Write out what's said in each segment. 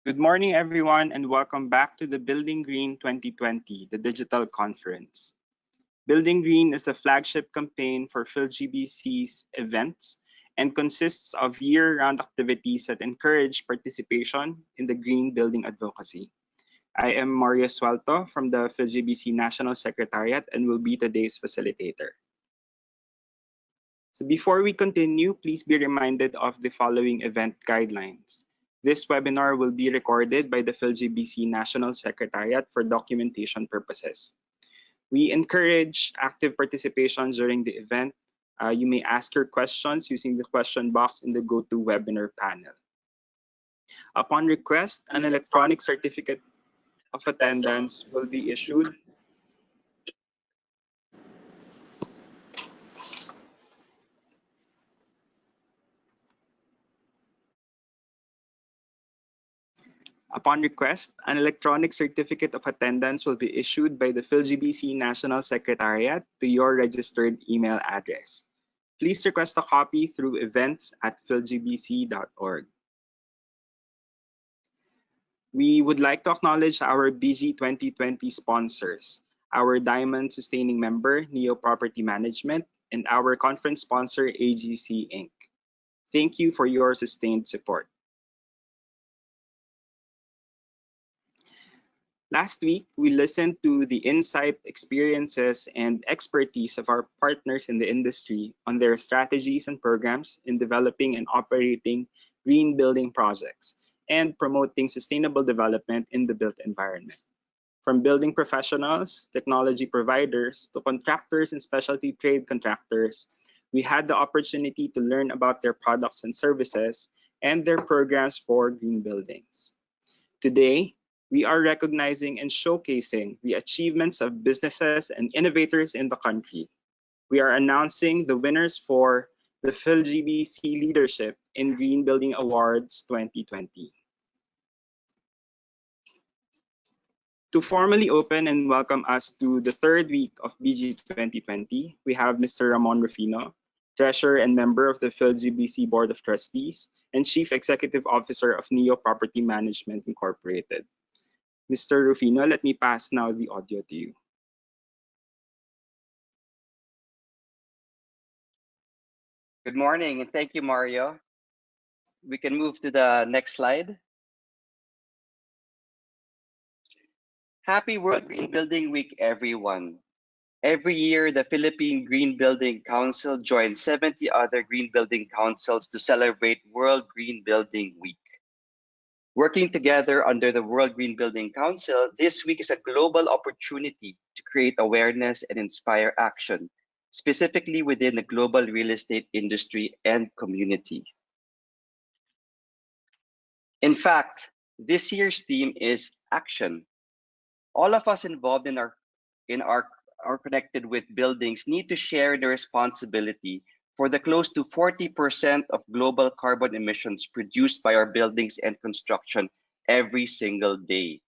Good morning, everyone, and welcome back to the Building Green 2020, the digital conference. Building Green is the flagship campaign for PHILGBC's events and consists of year-round activities that encourage participation in the green building advocacy. I am Mario Suelto from the PHILGBC National Secretariat and will be today's facilitator. So before we continue, please be reminded of the following event guidelines. This webinar will be recorded by the PHILGBC National Secretariat for documentation purposes. We encourage active participation during the event. You may ask your questions using the question box in the GoToWebinar panel. Upon request, an electronic certificate of attendance will be issued. Upon request, an electronic certificate of attendance will be issued by the PHILGBC National Secretariat to your registered email address. Please request a copy through events@philgbc.org. We would like to acknowledge our BG2020 sponsors, our Diamond Sustaining Member, Neo Property Management, and our conference sponsor, AGC Inc. Thank you for your sustained support. Last week, we listened to the insight, experiences, and expertise of our partners in the industry on their strategies and programs in developing and operating green building projects and promoting sustainable development in the built environment. From building professionals, technology providers, to contractors and specialty trade contractors, we had the opportunity to learn about their products and services and their programs for green buildings. Today, we are recognizing and showcasing the achievements of businesses and innovators in the country. We are announcing the winners for the PHILGBC Leadership in Green Building Awards 2020. To formally open and welcome us to the third week of BG 2020, we have Mr. Ramon Rufino, Treasurer and member of the PHILGBC Board of Trustees and Chief Executive Officer of Neo Property Management Incorporated. Mr. Rufino, let me pass now the audio to you. Good morning, and thank you, Mario. We can move to the next slide. Happy World Green Building Week, everyone. Every year, the Philippine Green Building Council joins 70 other green building councils to celebrate World Green Building Week. Working together under the World Green Building Council, this week is a global opportunity to create awareness and inspire action, specifically within the global real estate industry and community. In fact, this year's theme is action. All of us involved in our connected with buildings need to share the responsibility for the close to 40% of global carbon emissions produced by our buildings and construction every single day.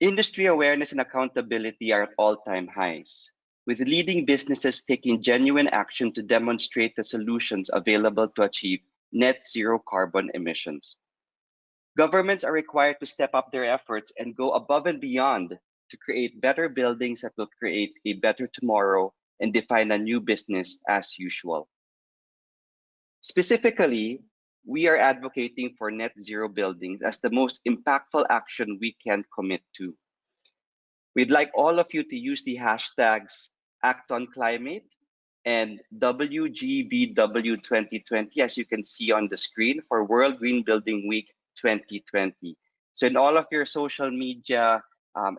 Industry awareness and accountability are at all-time highs, with leading businesses taking genuine action to demonstrate the solutions available to achieve net zero carbon emissions. Governments are required to step up their efforts and go above and beyond to create better buildings that will create a better tomorrow and define a new business as usual. Specifically, we are advocating for net zero buildings as the most impactful action we can commit to. We'd like all of you to use the hashtags #ActOnClimate and WGBW2020, as you can see on the screen, for World Green Building Week 2020. So in all of your social media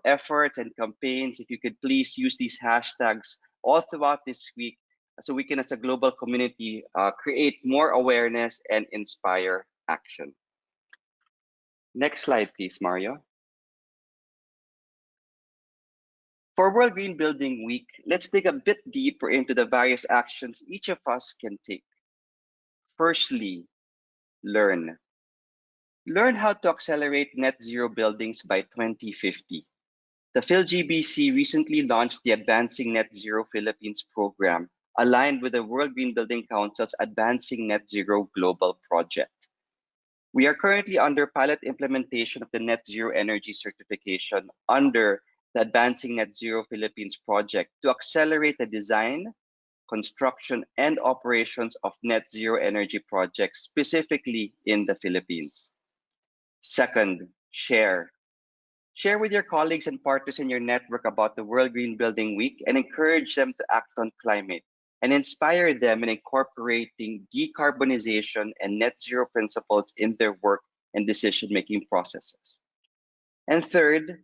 efforts and campaigns, if you could please use these hashtags all throughout this week so we can, as a global community, create more awareness and inspire action. Next slide, please, Mario. For World Green Building Week, let's dig a bit deeper into the various actions each of us can take. Firstly, learn. Learn how to accelerate net zero buildings by 2050. The PHILGBC recently launched the Advancing Net Zero Philippines program, aligned with the World Green Building Council's Advancing Net Zero Global project. We are currently under pilot implementation of the Net Zero Energy Certification under the Advancing Net Zero Philippines project to accelerate the design, construction, and operations of net zero energy projects, specifically in the Philippines. Second, share. Share with your colleagues and partners in your network about the World Green Building Week and encourage them to act on climate and inspire them in incorporating decarbonization and net zero principles in their work and decision-making processes. And third,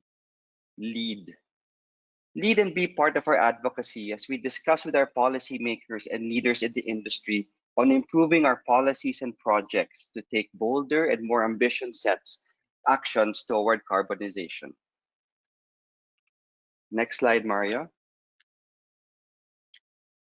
lead. Lead and be part of our advocacy as we discuss with our policymakers and leaders in the industry on improving our policies and projects to take bolder and more ambitious sets actions toward carbonization. Next slide, Mario.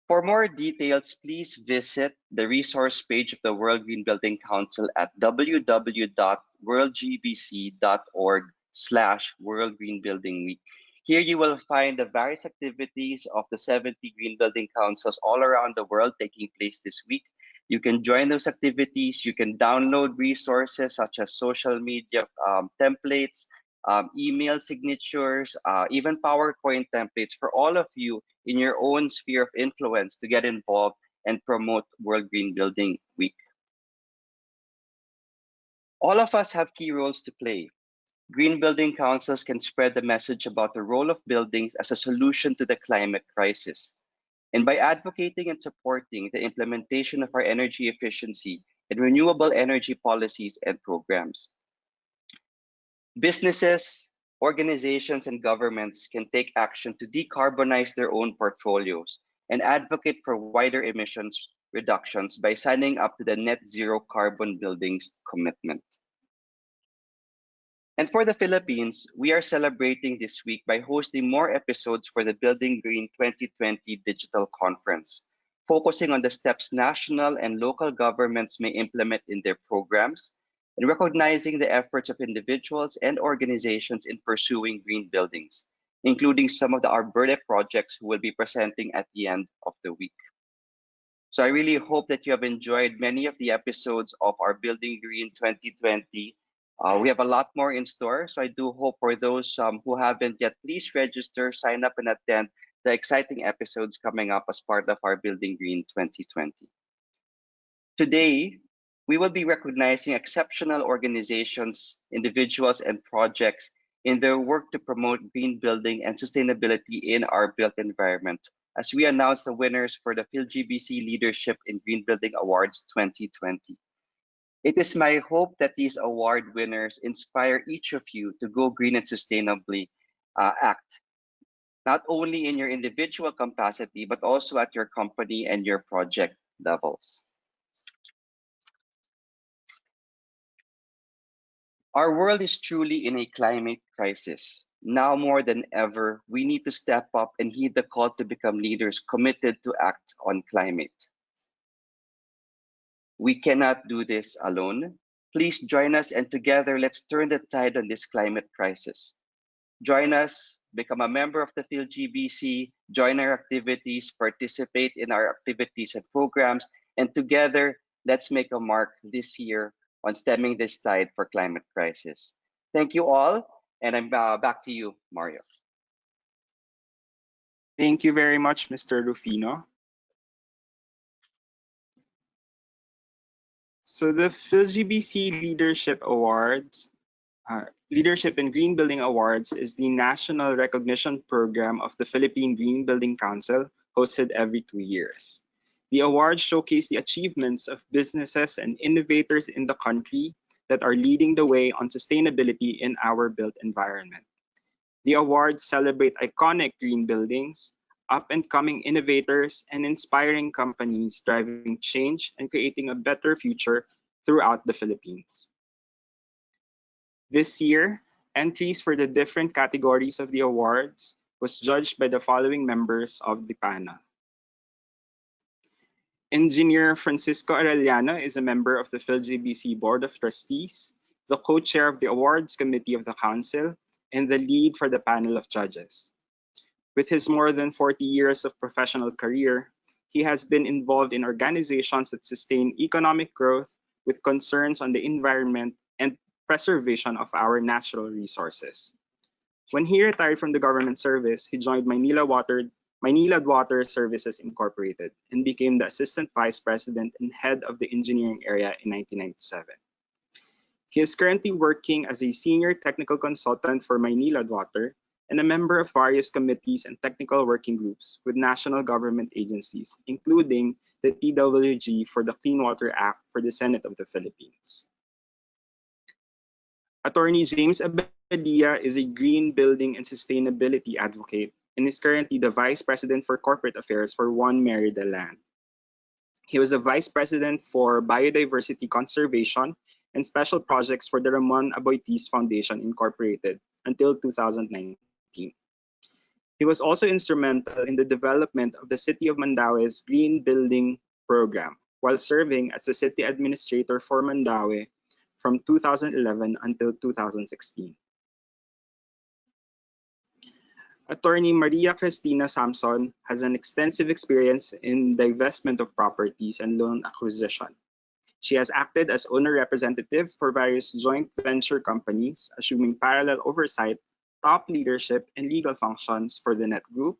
For more details, please visit the resource page of the World Green Building Council at www.worldgbc.org/World Green Building Week. Here you will find the various activities of the 70 Green Building Councils all around the world taking place this week. You can join those activities. You can download resources such as social media templates, email signatures, even PowerPoint templates for all of you in your own sphere of influence to get involved and promote World Green Building Week. All of us have key roles to play. Green building councils can spread the message about the role of buildings as a solution to the climate crisis. And by advocating and supporting the implementation of our energy efficiency and renewable energy policies and programs. Businesses, organizations, and governments can take action to decarbonize their own portfolios and advocate for wider emissions reductions by signing up to the Net Zero Carbon Buildings Commitment. And for the Philippines, we are celebrating this week by hosting more episodes for the Building Green 2020 Digital Conference, focusing on the steps national and local governments may implement in their programs and recognizing the efforts of individuals and organizations in pursuing green buildings, including some of the Alberta projects who will be presenting at the end of the week. So I really hope that you have enjoyed many of the episodes of our Building Green 2020. We have a lot more in store, so I do hope for those who haven't yet, please register, sign up, and attend the exciting episodes coming up as part of our Building Green 2020. Today, we will be recognizing exceptional organizations, individuals, and projects in their work to promote green building and sustainability in our built environment, as we announce the winners for the PHILGBC Leadership in Green Building Awards 2020. It is my hope that these award winners inspire each of you to go green and sustainably act, not only in your individual capacity, but also at your company and your project levels. Our world is truly in a climate crisis. Now more than ever, we need to step up and heed the call to become leaders committed to act on climate. We cannot do this alone. Please join us, and together let's turn the tide on this climate crisis. Join us, become a member of the PHILGBC, join our activities, participate in our activities and programs, and together let's make a mark this year on stemming this tide for climate crisis. Thank you all, and I'm back to you, Mario. Thank you very much, Mr. Rufino. So the PhilGBC Leadership Awards, Leadership in Green Building Awards is the national recognition program of the Philippine Green Building Council, hosted every 2 years. The awards showcase the achievements of businesses and innovators in the country that are leading the way on sustainability in our built environment. The awards celebrate iconic green buildings, up-and-coming innovators, and inspiring companies driving change and creating a better future throughout the Philippines. This year, entries for the different categories of the awards was judged by the following members of the panel. Engineer Francisco Arellano is a member of the PhilGBC Board of Trustees, the co-chair of the Awards Committee of the Council, and the lead for the panel of judges. With his more than 40 years of professional career, he has been involved in organizations that sustain economic growth, with concerns on the environment and preservation of our natural resources. When he retired from the government service, he joined Maynilad Water Services Incorporated and became the Assistant Vice President and Head of the Engineering Area in 1997. He is currently working as a Senior Technical Consultant for Maynilad Water and a member of various committees and technical working groups with national government agencies, including the TWG for the Clean Water Act for the Senate of the Philippines. Attorney James Abadia is a green building and sustainability advocate and is currently the Vice President for Corporate Affairs for One Merida Land. He was a Vice President for Biodiversity Conservation and Special Projects for the Ramon Aboitiz Foundation Incorporated until 2019. He was also instrumental in the development of the City of Mandaoe's Green Building Program while serving as the City Administrator for Mandaoe from 2011 until 2016. Attorney Maria Cristina Samson has an extensive experience in divestment of properties and loan acquisition. She has acted as owner representative for various joint venture companies, assuming parallel oversight, top leadership, and legal functions for the Net Group,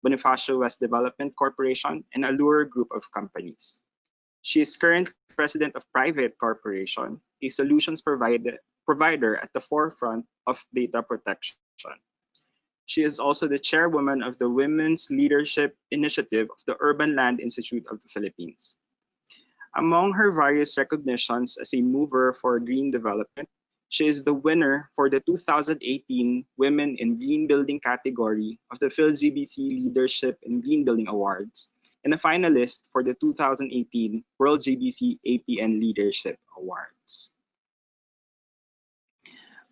Bonifacio West Development Corporation, and Allure Group of companies. She is currently president of Private Corporation, a solutions provider at the forefront of data protection. She is also the chairwoman of the Women's Leadership Initiative of the Urban Land Institute of the Philippines. Among her various recognitions as a mover for green development, she is the winner for the 2018 Women in Green Building category of the PHILGBC Leadership in Green Building Awards and a finalist for the 2018 World GBC APN Leadership Awards.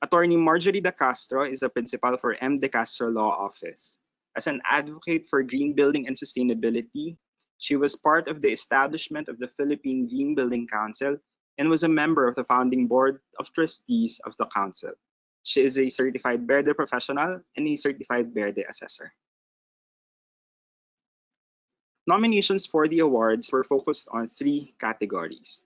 Attorney Marjorie De Castro is a principal for M. De Castro Law Office. As an advocate for green building and sustainability, she was part of the establishment of the Philippine Green Building Council and was a member of the founding board of trustees of the council. She is a certified Verde professional and a certified Verde assessor. Nominations for the awards were focused on three categories.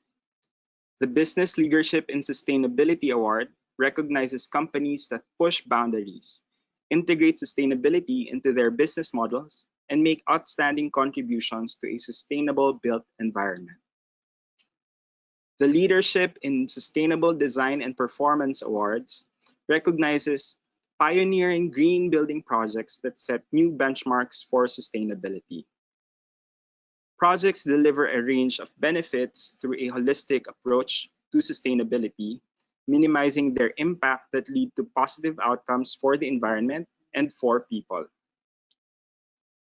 The Business Leadership in Sustainability Award recognizes companies that push boundaries, integrate sustainability into their business models, and make outstanding contributions to a sustainable built environment. The Leadership in Sustainable Design and Performance Awards recognizes pioneering green building projects that set new benchmarks for sustainability. Projects deliver a range of benefits through a holistic approach to sustainability, minimizing their impact that lead to positive outcomes for the environment and for people.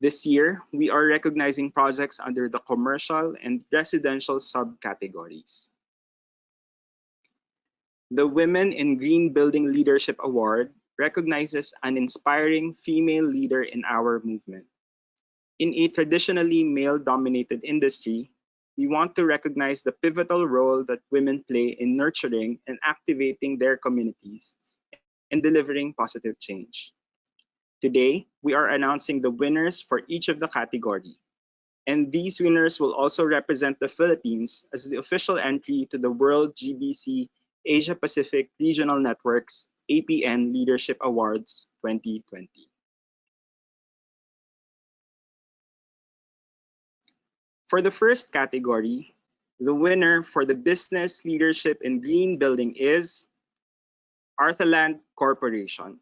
This year, we are recognizing projects under the commercial and residential subcategories. The Women in Green Building Leadership Award recognizes an inspiring female leader in our movement. In a traditionally male-dominated industry, we want to recognize the pivotal role that women play in nurturing and activating their communities and delivering positive change. Today, we are announcing the winners for each of the category, and these winners will also represent the Philippines as the official entry to the World GBC Asia Pacific Regional Network's APN Leadership Awards 2020. For the first category, the winner for the Business Leadership in Green Building is Arthaland Corporation.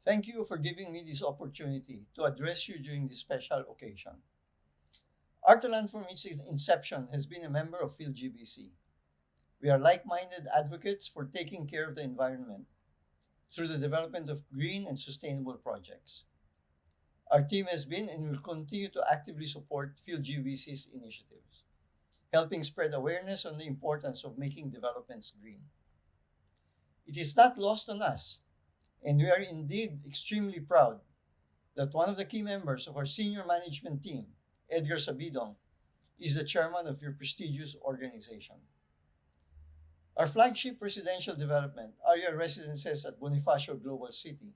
Thank you for giving me this opportunity to address you during this special occasion. Artolan from its inception has been a member of PHILGBC. We are like-minded advocates for taking care of the environment through the development of green and sustainable projects. Our team has been and will continue to actively support PHILGBC's initiatives, helping spread awareness on the importance of making developments green. It is not lost on us, and we are indeed extremely proud that one of the key members of our senior management team, Edgar Sabidong, is the chairman of your prestigious organization. Our flagship residential development, Area Residences at Bonifacio Global City,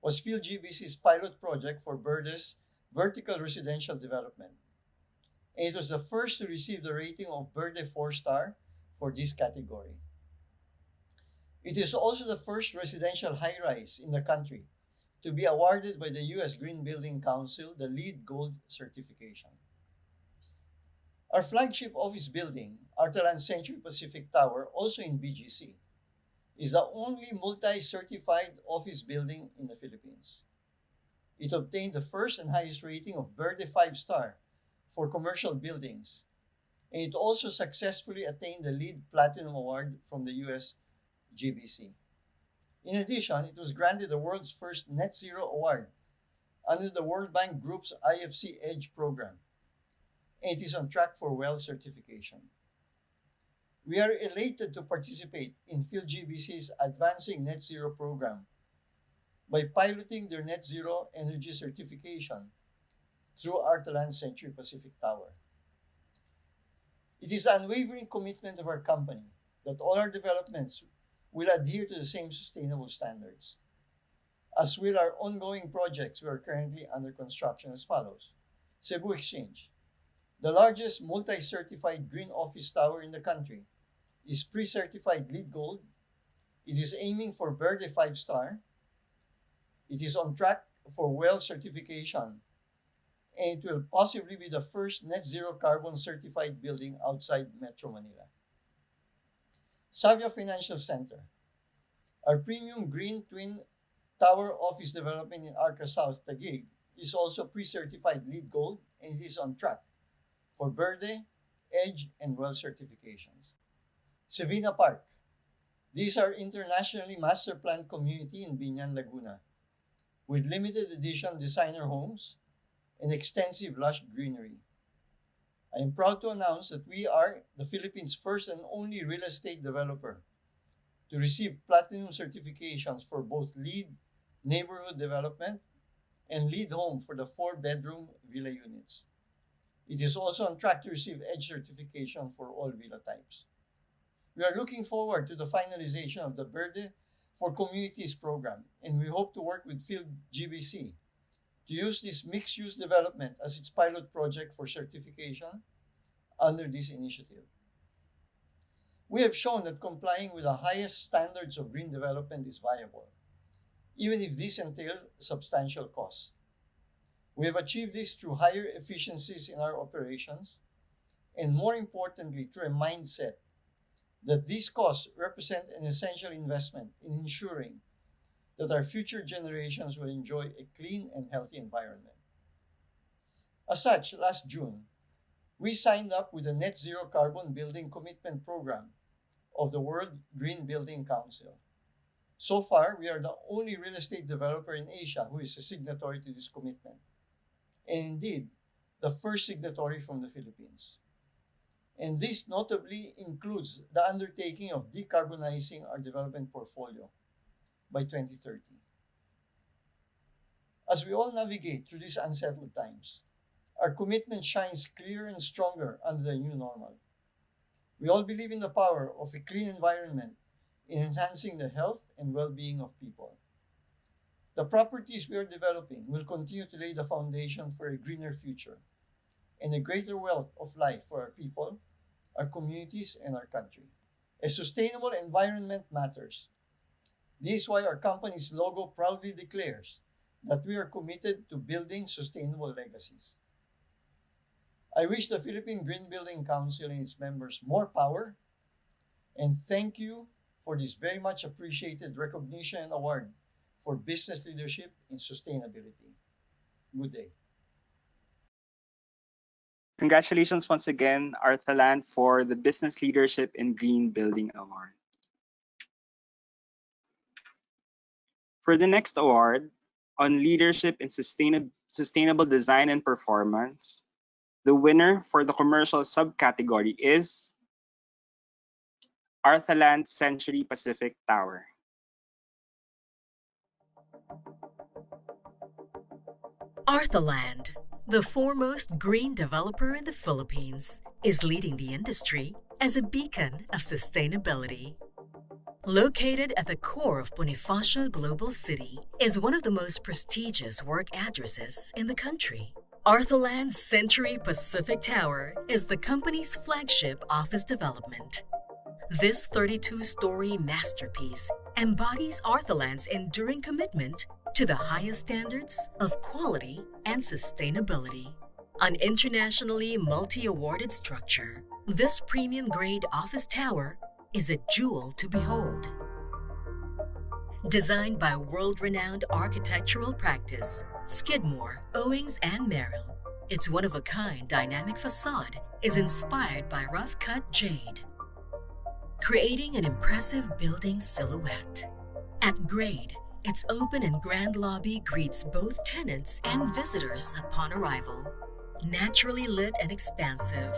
was PHILGBC's pilot project for Verde's vertical residential development, and it was the first to receive the rating of Verde 4-star for this category. It is also the first residential high-rise in the country to be awarded by the U.S. Green Building Council the LEED Gold certification. Our flagship office building, Artalan Century Pacific Tower, also in BGC, is the only multi-certified office building in the Philippines. It obtained the first and highest rating of Verde 5-star for commercial buildings, and it also successfully attained the LEED Platinum Award from the US GBC. In addition, it was granted the world's first Net Zero Award under the World Bank Group's IFC EDGE program, and it is on track for WELL certification. We are elated to participate in PHILGBC's Advancing Net Zero program by piloting their Net Zero Energy certification through Artalan Century Pacific Tower. It is the unwavering commitment of our company that all our developments will adhere to the same sustainable standards, as will our ongoing projects we are currently under construction as follows. Cebu Exchange, the largest multi-certified green office tower in the country, is pre-certified LEED Gold. It is aiming for Verde 5-star. It is on track for WELL certification, and it will possibly be the first net zero carbon certified building outside Metro Manila. Savia Financial Center, our premium green twin tower office development in Arca South, Taguig, is also pre-certified LEED Gold, and it is on track for Verde, EDGE, and WELL certifications. Savina Park, these are internationally master planned community in Binyan, Laguna, with limited edition designer homes and extensive lush greenery. I am proud to announce that we are the Philippines' first and only real estate developer to receive platinum certifications for both LEED Neighborhood Development and LEED Home for the 4-bedroom villa units. It is also on track to receive EDGE certification for all villa types. We are looking forward to the finalization of the Verde for Communities program, and we hope to work with PHILGBC to use this mixed-use development as its pilot project for certification under this initiative. We have shown that complying with the highest standards of green development is viable, even if this entails substantial costs. We have achieved this through higher efficiencies in our operations, and more importantly, through a mindset that these costs represent an essential investment in ensuring that our future generations will enjoy a clean and healthy environment. As such, last June, we signed up with the Net Zero Carbon Building Commitment Program of the World Green Building Council. So far, we are the only real estate developer in Asia who is a signatory to this commitment, and indeed, the first signatory from the Philippines. And this notably includes the undertaking of decarbonizing our development portfolio by 2030. As we all navigate through these unsettled times, our commitment shines clearer and stronger under the new normal. We all believe in the power of a clean environment in enhancing the health and well-being of people. The properties we are developing will continue to lay the foundation for a greener future and a greater wealth of life for our people, our communities, and our country. A sustainable environment matters. This is why our company's logo proudly declares that we are committed to building sustainable legacies. I wish the Philippine Green Building Council and its members more power, and thank you for this very much appreciated recognition and award for business leadership in sustainability. Good day. Congratulations once again, Arthaland, for the Business Leadership in Green Building Award. For the next award, on Leadership in Sustainable Design and Performance, the winner for the commercial subcategory is Arthaland Century Pacific Tower. Arthaland, the foremost green developer in the Philippines, is leading the industry as a beacon of sustainability. Located at the core of Bonifacio Global City, is one of the most prestigious work addresses in the country. Arthaland's Century Pacific Tower is the company's flagship office development. This 32-story masterpiece embodies Arthaland's enduring commitment to the highest standards of quality and sustainability. An internationally multi-awarded structure, this premium-grade office tower is a jewel to behold. Designed by world-renowned architectural practice, Skidmore, Owings and Merrill, its one-of-a-kind dynamic facade is inspired by rough-cut jade, creating an impressive building silhouette. At grade, its open and grand lobby greets both tenants and visitors upon arrival. Naturally lit and expansive,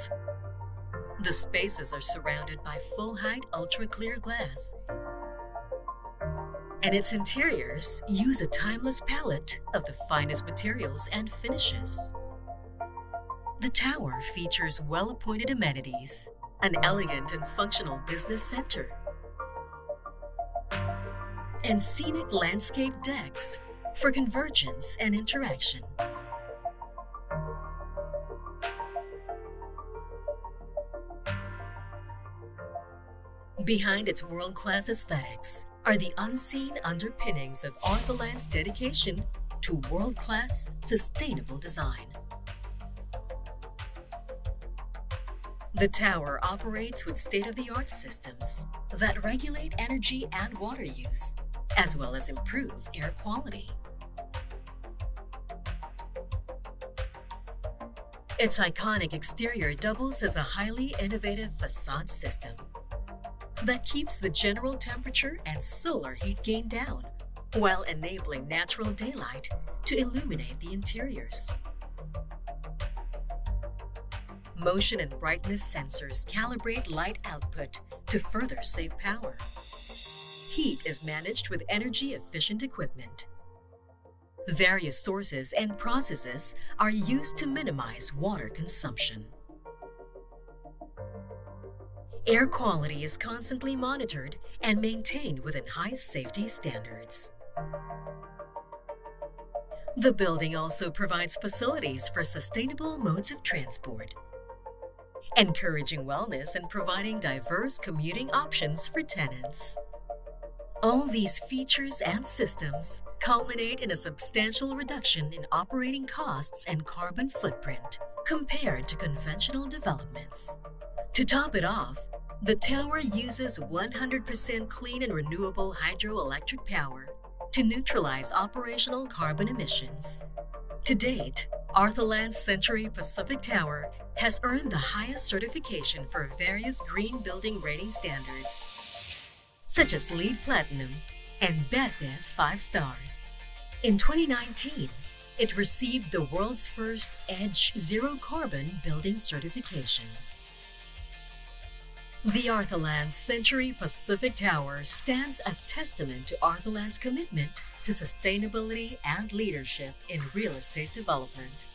the spaces are surrounded by full-height ultra-clear glass, and its interiors use a timeless palette of the finest materials and finishes. The tower features well-appointed amenities, an elegant and functional business center, and scenic landscape decks for convergence and interaction. Behind its world-class aesthetics are the unseen underpinnings of Arthaland's dedication to world-class sustainable design. The tower operates with state-of-the-art systems that regulate energy and water use, as well as improve air quality. Its iconic exterior doubles as a highly innovative facade system that keeps the general temperature and solar heat gain down, while enabling natural daylight to illuminate the interiors. Motion and brightness sensors calibrate light output to further save power. Heat is managed with energy-efficient equipment. Various sources and processes are used to minimize water consumption. Air quality is constantly monitored and maintained within high safety standards. The building also provides facilities for sustainable modes of transport, encouraging wellness and providing diverse commuting options for tenants. All these features and systems culminate in a substantial reduction in operating costs and carbon footprint compared to conventional developments. To top it off, the tower uses 100% clean and renewable hydroelectric power to neutralize operational carbon emissions. To date, Arthaland's Century Pacific Tower has earned the highest certification for various green building rating standards, such as LEED Platinum and BERTE 5 stars. In 2019, it received the world's first EDGE Zero Carbon Building certification. The Arthaland Century Pacific Tower stands a testament to Arthaland's commitment to sustainability and leadership in real estate development.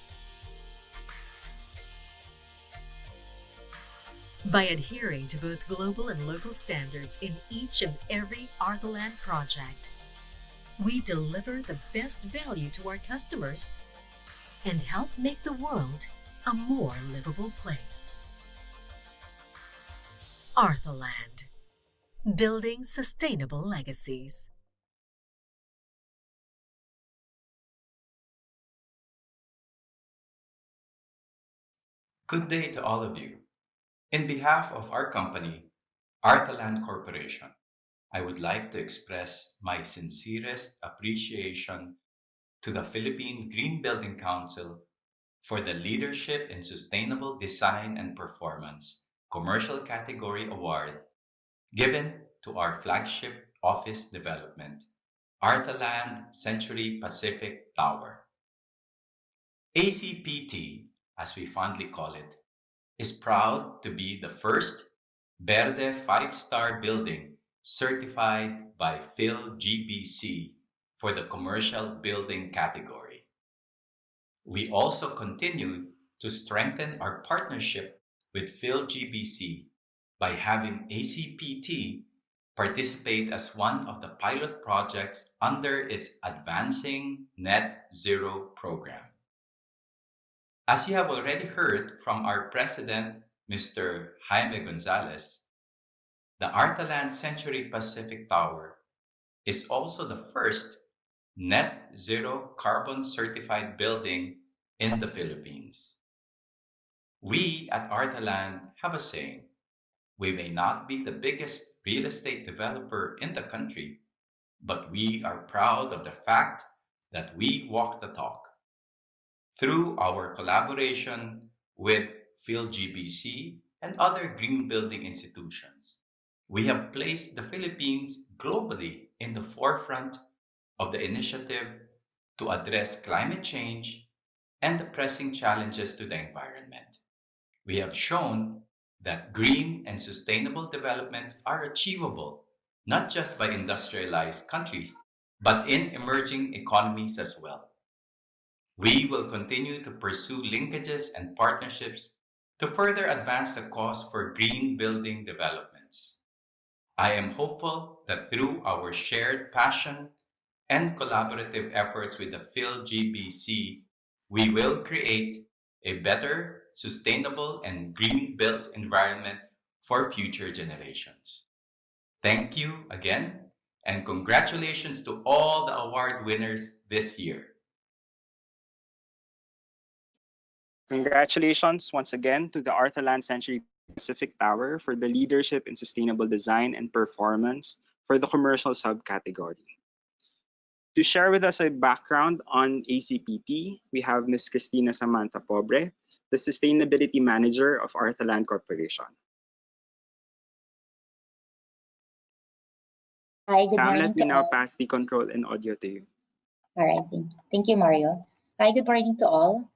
By adhering to both global and local standards in each and every Arthaland project, we deliver the best value to our customers and help make the world a more livable place. Arthaland, building sustainable legacies. Good day to all of you. In behalf of our company, Arthaland Corporation, I would like to express my sincerest appreciation to the Philippine Green Building Council for the Leadership in Sustainable Design and Performance Commercial Category Award given to our flagship office development, Arthaland Century Pacific Tower. ACPT, as we fondly call it, is proud to be the first Verde 5-star building certified by PHILGBC for the commercial building category. We also continue to strengthen our partnership with PhilGBC by having ACPT participate as one of the pilot projects under its Advancing Net Zero program. As you have already heard from our president, Mr. Jaime Gonzalez, the Arthaland Century Pacific Tower is also the first net zero carbon certified building in the Philippines. We at Arthaland have a saying: we may not be the biggest real estate developer in the country, but we are proud of the fact that we walk the talk. Through our collaboration with PhilGBC and other green building institutions, we have placed the Philippines globally in the forefront of the initiative to address climate change and the pressing challenges to the environment. We have shown that green and sustainable developments are achievable not just by industrialized countries, but in emerging economies as well. We will continue to pursue linkages and partnerships to further advance the cause for green building developments. I am hopeful that through our shared passion and collaborative efforts with the PhilGBC, we will create a better, sustainable, and green-built environment for future generations. Thank you again, and congratulations to all the award winners this year. Congratulations once again to the Arthaland Century Pacific Tower for the leadership in sustainable design and performance for the commercial subcategory. To share with us a background on ACPT, we have Ms. Cristina Samantha Pobre, the Sustainability Manager of Arthaland Corporation. Hi, good Sam, morning let me to now all. pass the control and audio to you. All right, thank you, Mario. Hi, good morning to all.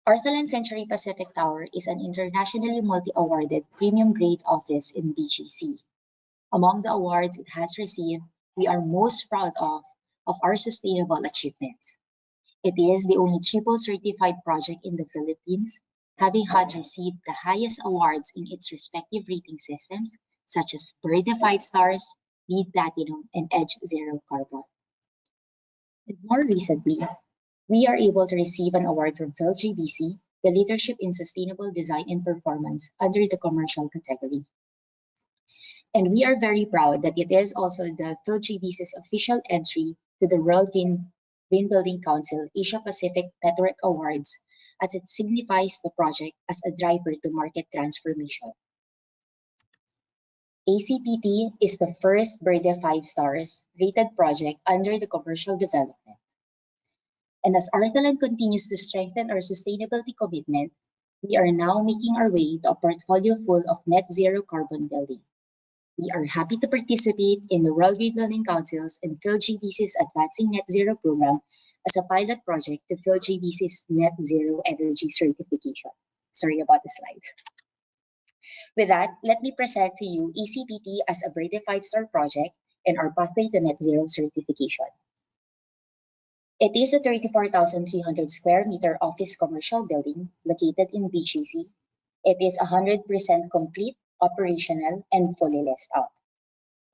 Arthaland Century Pacific Tower is an internationally multi-awarded premium-grade office in BGC. Among the awards it has received, we are most proud of our sustainable achievements. It is the only triple certified project in the Philippines, having had received the highest awards in its respective rating systems, such as Verde 5 stars, LEED Platinum, and Edge Zero Carbon. And more recently, we are able to receive an award from PhilGBC, the Leadership in Sustainable Design and Performance under the commercial category. And we are very proud that it is also the PhilGBC's official entry to the World Green Building Council Asia Pacific Network Awards, as it signifies the project as a driver to market transformation. ACPT is the first Verde 5 stars rated project under the commercial development. And as Arthaland continues to strengthen our sustainability commitment, we are now making our way to a portfolio full of net zero carbon building. We are happy to participate in the World Green Building Council's and PhilGBC's Advancing Net Zero program as a pilot project to PhilGBC's Net Zero Energy Certification. Sorry about the slide. With that, let me present to you ACPT as a Verde 5-star project and our pathway to net zero certification. It is a 34,300 square meter office commercial building located in BGC. It is 100% complete, operational, and fully leased out.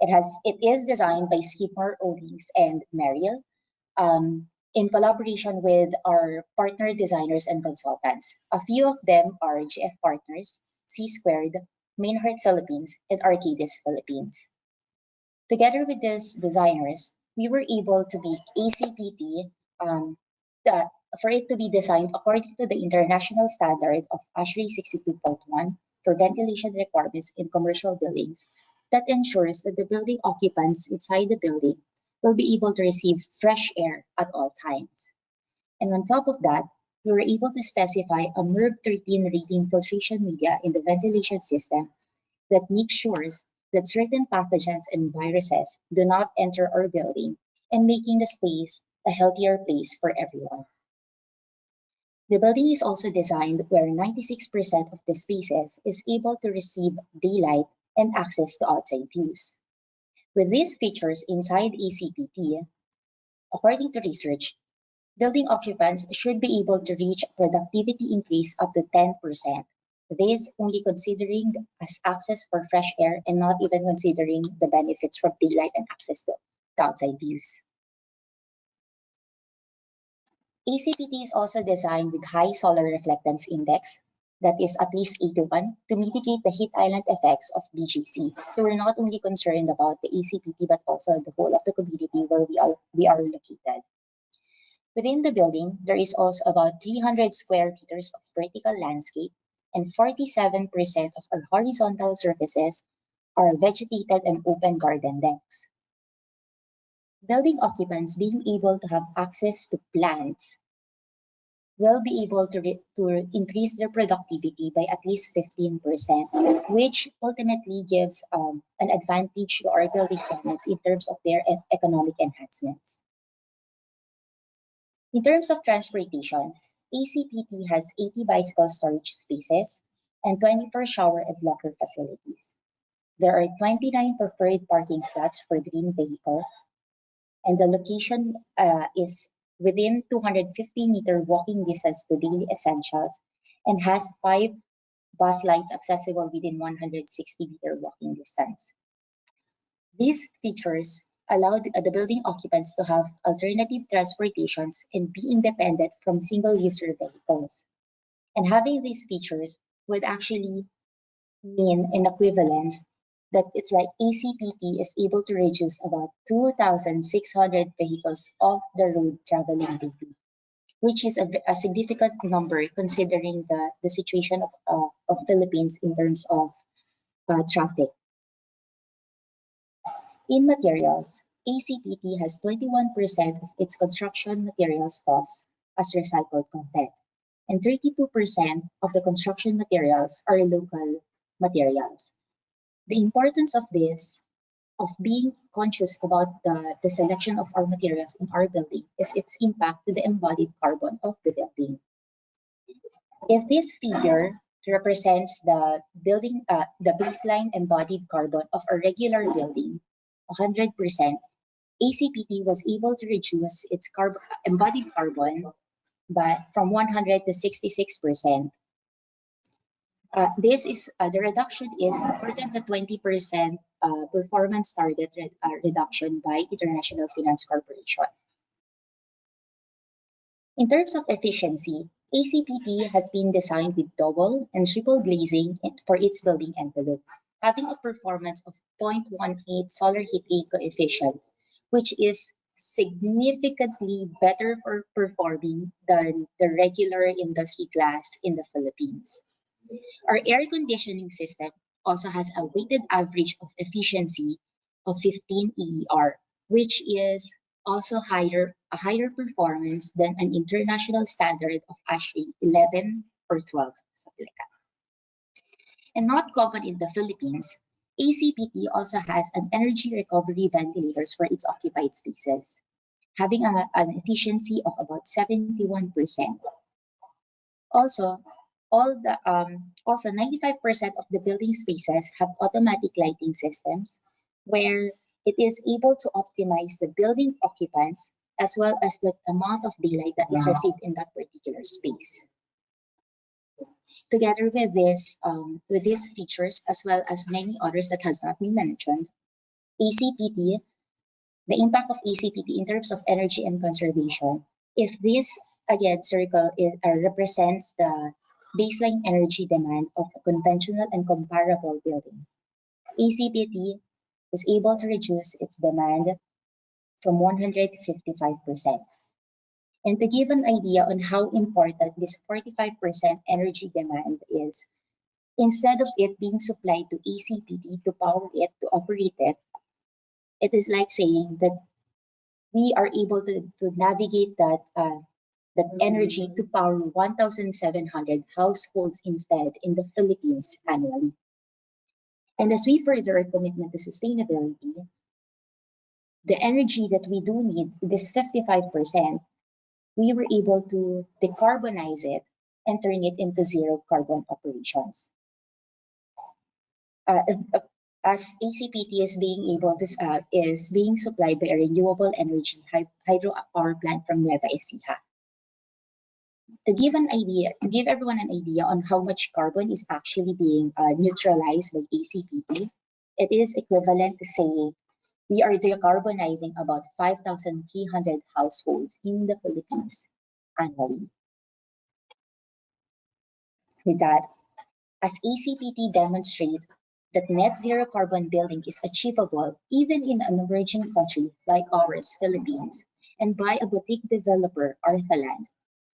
It is designed by Skidmore, Owings, and Merrill in collaboration with our partner designers and consultants. A few of them are GF Partners, C Squared, Mainhart Philippines, and Arcadis Philippines. Together with these designers, we were able to make ACPT for it to be designed according to the international standard of ASHRAE 62.1 for ventilation requirements in commercial buildings that ensures that the building occupants inside the building will be able to receive fresh air at all times. And on top of that, we were able to specify a MERV 13 rating filtration media in the ventilation system that makes sure that certain pathogens and viruses do not enter our building and making the space a healthier place for everyone. The building is also designed where 96% of the spaces is able to receive daylight and access to outside views. With these features inside ACPT, according to research, building occupants should be able to reach a productivity increase up to 10%. This only considering as access for fresh air and not even considering the benefits from daylight and access to outside views. ACPT is also designed with high solar reflectance index, that is at least 81, to mitigate the heat island effects of BGC. So we're not only concerned about the ACPT, but also the whole of the community where we are located. Within the building, there is also about 300 square meters of vertical landscape, and 47% of our horizontal surfaces are vegetated and open garden decks. Building occupants being able to have access to plants will be able to increase their productivity by at least 15%, which ultimately gives an advantage to our building tenants in terms of their economic enhancements. In terms of transportation, ACPT has 80 bicycle storage spaces and 24 shower and locker facilities. There are 29 preferred parking slots for green vehicles, and the location is within 250-meter walking distance to daily essentials and has 5 bus lines accessible within 160-meter walking distance. These features allow the building occupants to have alternative transportations and be independent from single-user vehicles. And having these features would actually mean an equivalence that it's like ACPT is able to reduce about 2,600 vehicles off the road traveling daily, which is a significant number considering the situation of Philippines in terms of traffic. In materials, ACPT has 21% of its construction materials costs as recycled content, and 32% of the construction materials are local materials. The importance of this, of being conscious about the selection of our materials in our building, is its impact to the embodied carbon of the building. If this figure represents the baseline embodied carbon of a regular building, 100%, ACPT was able to reduce its embodied carbon from 100 to 66%. The reduction is more than the 20% performance target reduction by International Finance Corporation. In terms of efficiency, ACPT has been designed with double and triple glazing for its building envelope, having a performance of 0.18 solar heat gain coefficient, which is significantly better for performing than the regular industry glass in the Philippines. Our air conditioning system also has a weighted average of efficiency of 15 EER, which is also a higher performance than an international standard of ASHRAE 11 or 12, something like that. And not common in the Philippines, ACPT also has an energy recovery ventilators for its occupied spaces, having an efficiency of about 71%. Also, 95% of the building spaces have automatic lighting systems where it is able to optimize the building occupants as well as the amount of daylight that is received in that particular space. Together with these features as well as many others that has not been mentioned, ACPT, the impact of ACPT in terms of energy and conservation, if this again circle represents the baseline energy demand of a conventional and comparable building, ACPT is able to reduce its demand from 100 to 55%. And to give an idea on how important this 45% energy demand is, instead of it being supplied to ACPT to power it, to operate it, it is like saying that we are able to navigate that energy to power 1,700 households instead in the Philippines annually. And as we further our commitment to sustainability, the energy that we do need, this 55%, we were able to decarbonize it and turn it into zero carbon operations. Uh, uh, as ACPT is being supplied by a renewable energy hydro power plant from Nueva Ecija. To give everyone an idea on how much carbon is actually being neutralized by ACPT, it is equivalent to say we are decarbonizing about 5,300 households in the Philippines annually. With that, as ACPT demonstrate that net zero carbon building is achievable even in an emerging country like ours, Philippines, and by a boutique developer, Arthaland,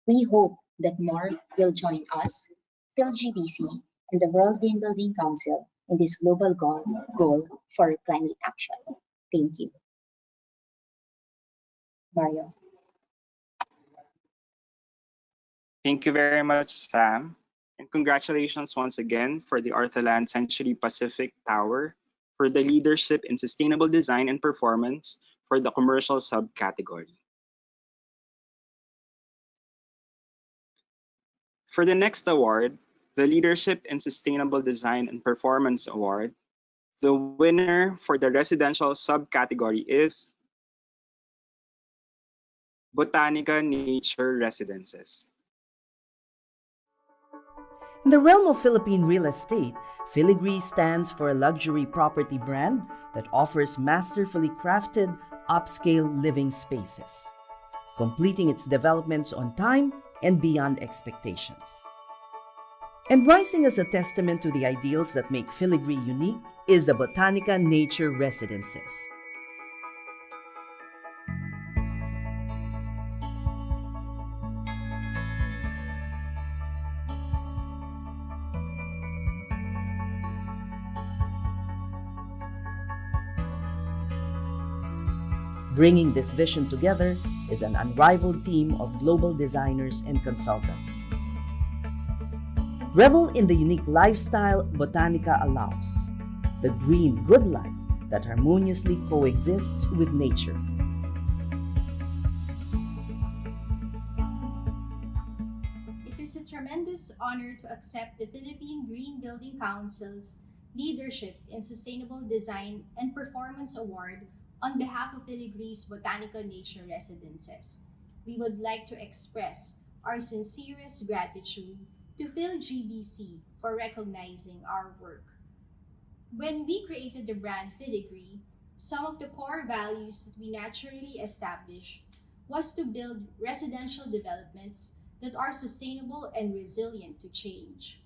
we hope that more will join us, PhilGBC, and the World Green Building Council in this global goal for climate action. Thank you. Mario. Thank you very much, Sam. And congratulations once again for the Arthaland Century Pacific Tower for the leadership in sustainable design and performance for the commercial subcategory. For the next award, the Leadership in Sustainable Design and Performance Award, the winner for the residential subcategory is Botanica Nature Residences. In the realm of Philippine real estate, Filigree stands for a luxury property brand that offers masterfully crafted, upscale living spaces, completing its developments on time and beyond expectations. And rising as a testament to the ideals that make Filigree unique is the Botanica Nature Residences. Bringing this vision together is an unrivaled team of global designers and consultants. Revel in the unique lifestyle Botanica allows, the green good life that harmoniously coexists with nature. It is a tremendous honor to accept the Philippine Green Building Council's Leadership in Sustainable Design and Performance Award on behalf of Filigree's Botanica Nature Residences. We would like to express our sincerest gratitude to PhilGBC for recognizing our work. When we created the brand Filigree, some of the core values that we naturally established was to build residential developments that are sustainable and resilient to change.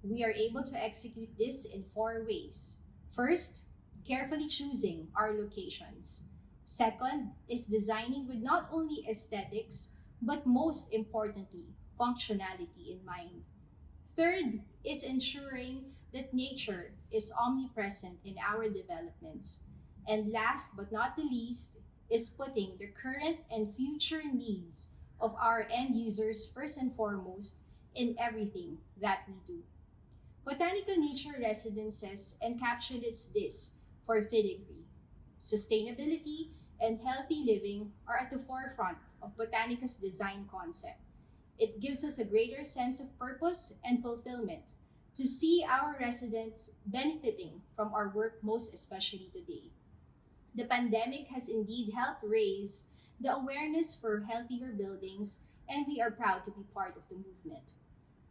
We are able to execute this in four ways. First, carefully choosing our locations. Second is designing with not only aesthetics, but most importantly, functionality in mind. Third is ensuring that nature is omnipresent in our developments. And last but not the least is putting the current and future needs of our end users first and foremost in everything that we do. Botanica Nature Residences encapsulates this for Filigree. Sustainability and healthy living are at the forefront of Botanica's design concept. It gives us a greater sense of purpose and fulfillment to see our residents benefiting from our work, most especially today. The pandemic has indeed helped raise the awareness for healthier buildings, and we are proud to be part of the movement.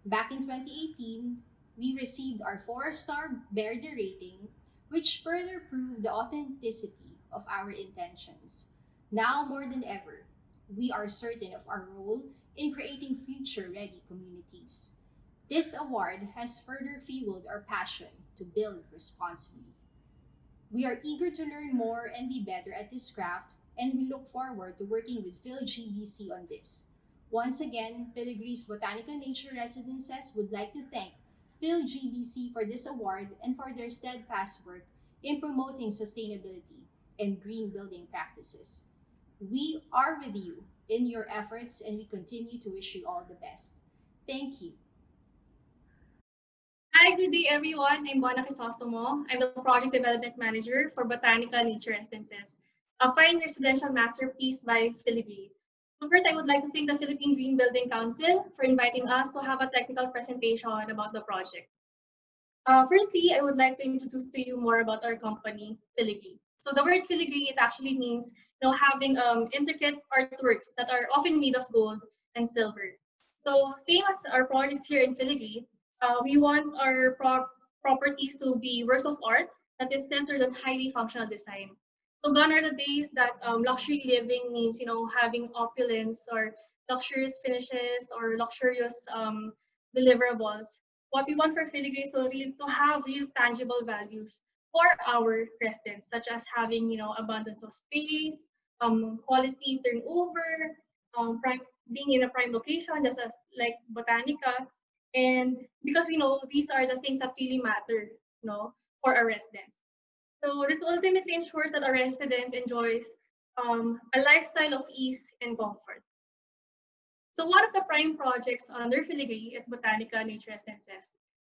Back in 2018, we received our 4-star Verde rating, which further proved the authenticity of our intentions. Now more than ever, we are certain of our role in creating future ready communities. This award has further fueled our passion to build responsibly. We are eager to learn more and be better at this craft, and we look forward to working with PhilGBC on this. Once again, Filigree's Botanical Nature Residences would like to thank PHILGBC for this award and for their steadfast work in promoting sustainability and green building practices. We are with you in your efforts and we continue to wish you all the best. Thank you. Hi, good day everyone. I'm Bona Crisostomo. I'm the Project Development Manager for Botanical Nature Residences, a fine residential masterpiece by Philippine. So first, I would like to thank the Philippine Green Building Council for inviting us to have a technical presentation about the project. Firstly, I would like to introduce to you more about our company, Filigree. So the word filigree, it actually means having intricate artworks that are often made of gold and silver. So same as our projects here in Filigree, we want our properties to be works of art that is centered on highly functional design. So gone are the days that luxury living means having opulence or luxurious finishes or luxurious deliverables. What we want for filigree is to have real tangible values for our residents, such as having abundance of space, quality turnover, being in a prime location, just as like Botanica, and because we know these are the things that really matter, for our residents. So this ultimately ensures that our residents enjoy a lifestyle of ease and comfort. So one of the prime projects under Filigree is Botanica Nature Residences.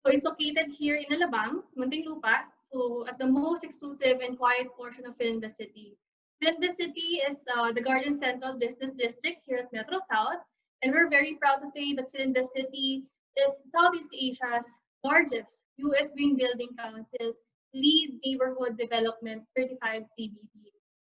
So it's located here in Alabang, Muntinlupa, so at the most exclusive and quiet portion of Philinda City. Philinda City is the Garden Central Business District here at Metro South, and we're very proud to say that Philinda City is Southeast Asia's largest U.S. Green Building Council's LEED Neighborhood Development Certified CBD.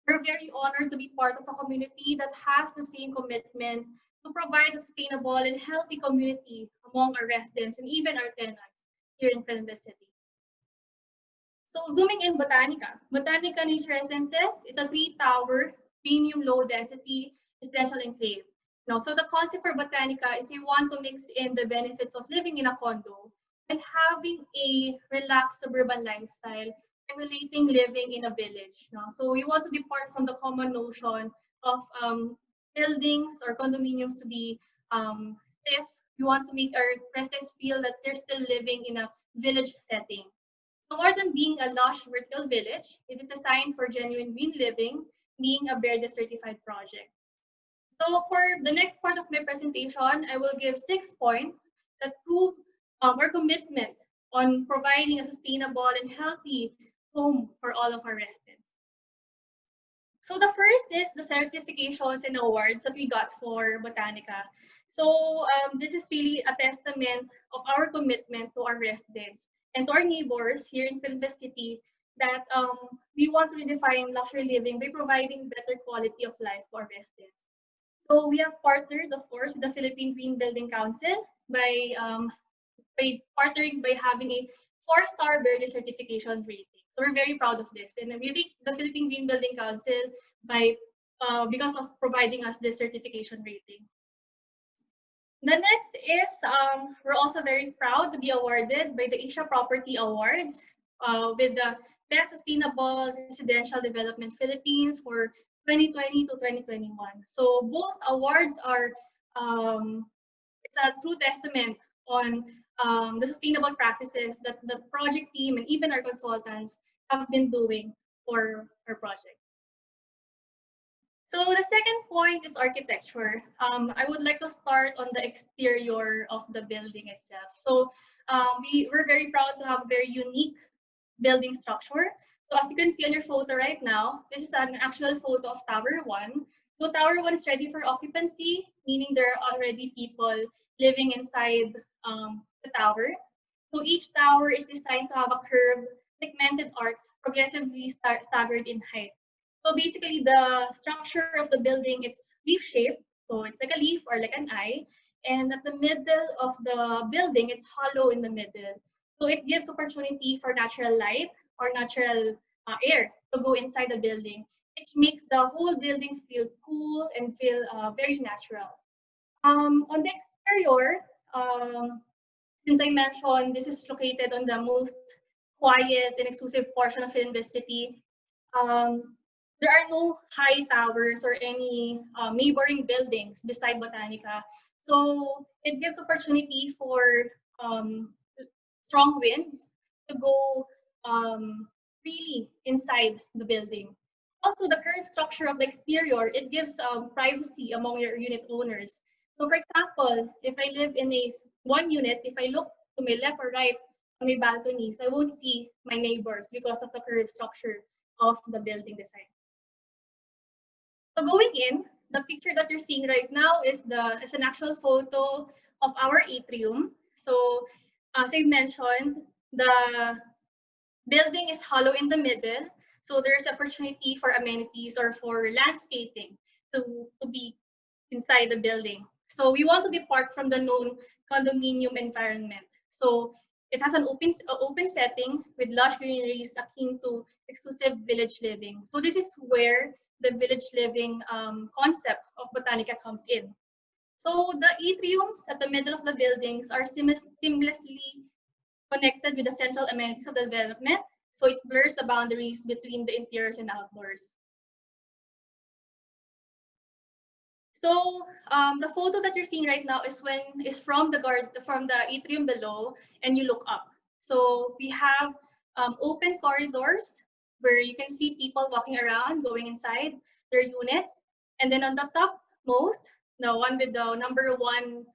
We're very honored to be part of a community that has the same commitment to provide a sustainable and healthy community among our residents and even our tenants here in Philinda City. So zooming in Botanica. Botanica Nature Residences, it's a 3-tower, premium low-density residential enclave. Now, so the concept for Botanica is you want to mix in the benefits of living in a condo and having a relaxed suburban lifestyle, emulating living in a village. So we want to depart from the common notion of buildings or condominiums to be stiff. We want to make our residents feel that they're still living in a village setting. So more than being a lush vertical village, it is designed for genuine green living, being a BERDE certified project. So for the next part of my presentation, I will give 6 points that prove our commitment on providing a sustainable and healthy home for all of our residents. So the first is the certifications and awards that we got for Botanica. So this is really a testament of our commitment to our residents and to our neighbors here in Philinda City that we want to redefine luxury living by providing better quality of life for our residents. So we have partnered, of course, with the Philippine Green Building Council by partnering by having a 4-star BERDE certification rating. So we're very proud of this, and we thank the Philippine Green Building Council by because of providing us this certification rating. The next is we're also very proud to be awarded by the Asia Property Awards with the Best Sustainable Residential Development Philippines for 2020 to 2021. So both awards are it's a true testament on the sustainable practices that the project team and even our consultants have been doing for our project. So the second point is architecture. I would like to start on the exterior of the building itself. So we're very proud to have a very unique building structure. So as you can see on your photo right now, this is an actual photo of Tower 1. So Tower 1 is ready for occupancy, meaning there are already people living inside the tower. So each tower is designed to have a curved, segmented arcs progressively staggered in height. So basically the structure of the building, it's leaf-shaped. So it's like a leaf or like an eye. And at the middle of the building, it's hollow in the middle. So it gives opportunity for natural light or natural air to go inside the building, which makes the whole building feel cool and feel very natural. On the exterior, since I mentioned this is located on the most quiet and exclusive portion of Philinda City, there are no high towers or any neighboring buildings beside Botanica. So it gives opportunity for um, strong winds to go freely inside the building. Also, the current structure of the exterior, it gives privacy among your unit owners. So for example, if I live in a one unit, if I look to my left or right on my balconies, I won't see my neighbors because of the curved structure of the building design. So going in, the picture that you're seeing right now is an actual photo of our atrium. So as I mentioned, the building is hollow in the middle, so there's opportunity for amenities or for landscaping to be inside the building. So we want to depart from the known condominium environment. So it has an open setting with lush greeneries akin to exclusive village living. So this is where the village living concept of Botanica comes in. So the atriums at the middle of the buildings are seamlessly connected with the central amenities of the development, so it blurs the boundaries between the interiors and outdoors. So the photo that you're seeing right now is from the atrium below, and you look up. So we have open corridors where you can see people walking around, going inside their units, and then on the top most, the one with the number one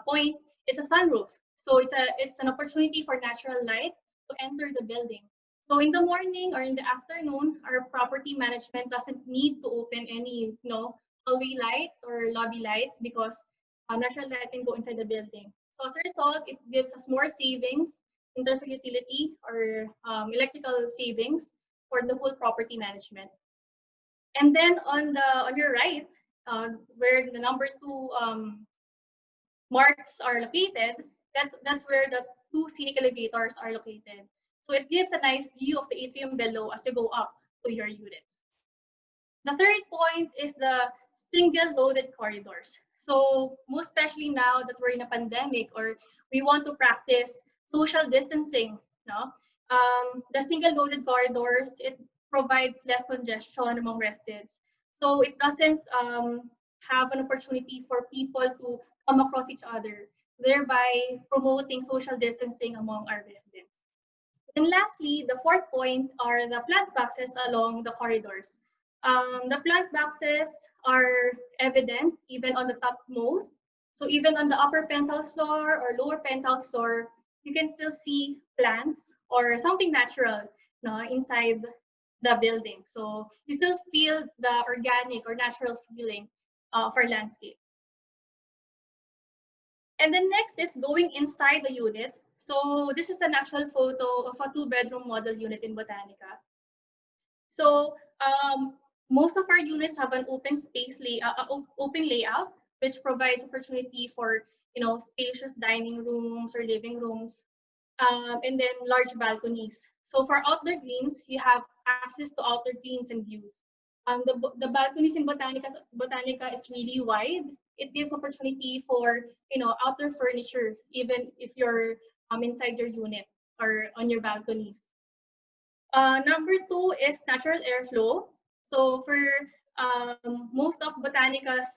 point, it's a sunroof. So it's an opportunity for natural light to enter the building. So in the morning or in the afternoon, our property management doesn't need to open any hallway lights or lobby lights because natural light can go inside the building. So as a result, it gives us more savings in terms of utility or electrical savings for the whole property management. And then on your right, where the number two marks are located, that's where the two scenic elevators are located. So it gives a nice view of the atrium below as you go up to your units. The third point is the single loaded corridors. So most especially now that we're in a pandemic or we want to practice social distancing, no? The single loaded corridors, it provides less congestion among residents. So it doesn't have an opportunity for people to come across each other, thereby promoting social distancing among our residents. And lastly, the fourth point are the plant boxes along the corridors. The plant boxes are evident even on the topmost. So even on the upper penthouse floor or lower penthouse floor, you can still see plants or something natural no, inside the building. So you still feel the organic or natural feeling of our landscape. And then next is going inside the unit. So this is an actual photo of a two-bedroom model unit in Botanica. So most of our units have an open layout, which provides opportunity for spacious dining rooms or living rooms, and then large balconies. So for outdoor greens, you have access to outdoor greens and views. The balconies in Botanica is really wide. It gives opportunity for outdoor furniture, even if you're inside your unit or on your balconies. Number two is natural airflow. So for most of Botanica's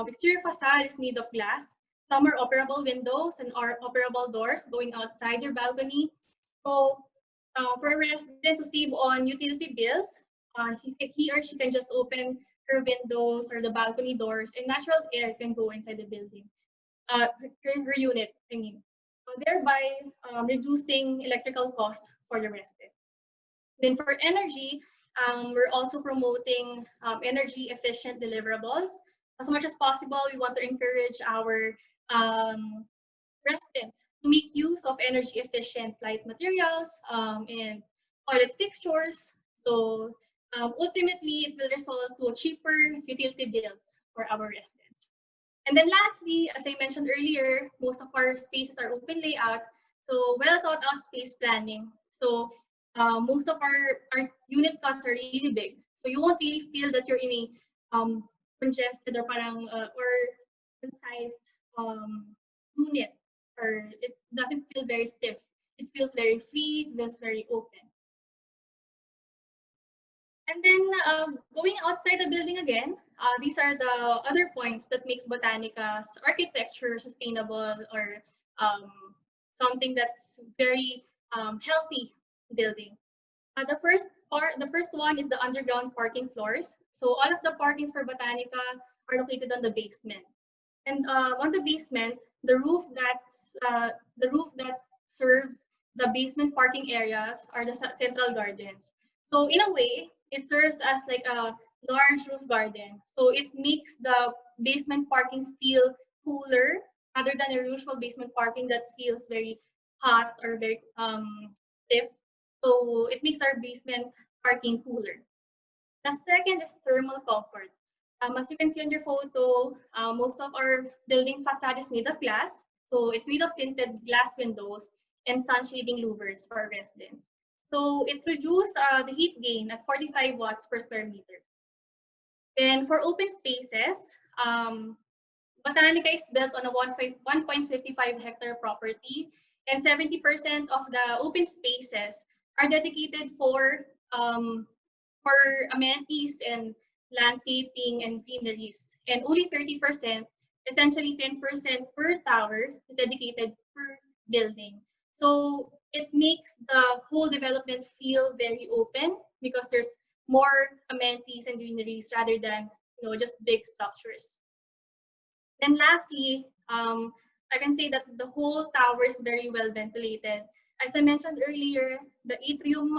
exterior facade is made of glass. Some are operable windows and are operable doors going outside your balcony. So for a resident to save on utility bills, he or she can just open her windows or the balcony doors and natural air can go inside the building, her unit, I mean, thereby reducing electrical costs for the resident. Then for energy, we're also promoting energy efficient deliverables. As much as possible, we want to encourage our residents to make use of energy efficient light materials and toilet fixtures. So ultimately, it will result to cheaper utility bills for our residents. And then lastly, as I mentioned earlier, most of our spaces are open layout, so well thought out space planning. So most of our unit costs are really big. So you won't really feel that you're in a congested or parang or concise unit, or it doesn't feel very stiff. It feels very free, it feels very open. And then going outside the building again, these are the other points that makes Botanica's architecture sustainable or um, something that's very healthy building. The first one is the underground parking floors. So all of the parkings for Botanica are located on the basement. And on the basement, the roof that serves the basement parking areas are the central gardens. So in a way, it serves as like a large roof garden. So it makes the basement parking feel cooler rather than a usual basement parking that feels very hot or very stiff. So it makes our basement parking cooler. The second is thermal comfort. As you can see on your photo, most of our building facade is made of glass. So it's made of tinted glass windows and sun shading louvers for our residents. So it produces the heat gain at 45 watts per square meter. And for open spaces, um, Botanica is built on a 1.55 hectare property, and 70% of the open spaces are dedicated for amenities and landscaping and greeneries. And only 30%, essentially 10% per tower, is dedicated per building. So it makes the whole development feel very open because there's more amenities and greeneries rather than just big structures. Then lastly, I can say that the whole tower is very well ventilated. As I mentioned earlier, the atrium